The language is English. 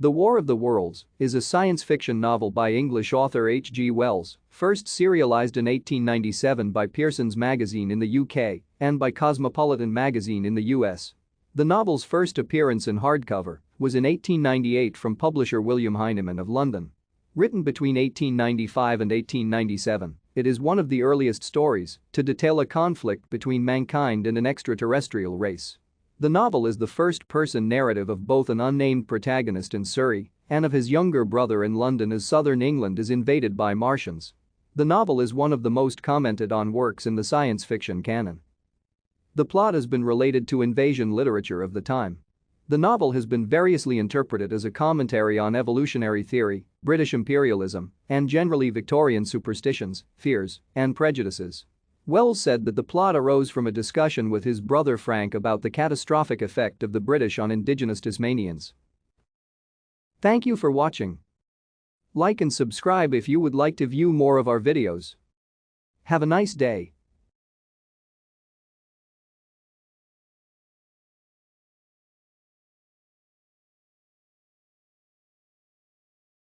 The War of the Worlds is a science fiction novel by English author H. G. Wells, first serialized in 1897 by Pearson's magazine in the UK and by Cosmopolitan magazine in the US. The novel's first appearance in hardcover was in 1898 from publisher William Heinemann of London. Written between 1895 and 1897, it is one of the earliest stories to detail a conflict between mankind and an extraterrestrial race. The novel is the first-person narrative of both an unnamed protagonist in Surrey and of his younger brother in London as southern England is invaded by Martians. The novel is one of the most commented on works in the science fiction canon. The plot has been related to invasion literature of the time. The novel has been variously interpreted as a commentary on evolutionary theory, British imperialism, and generally Victorian superstitions, fears, and prejudices. Wells said that the plot arose from a discussion with his brother Frank about the catastrophic effect of the British on indigenous Tasmanians. Thank you for watching. Like and subscribe if you would like to view more of our videos. Have a nice day.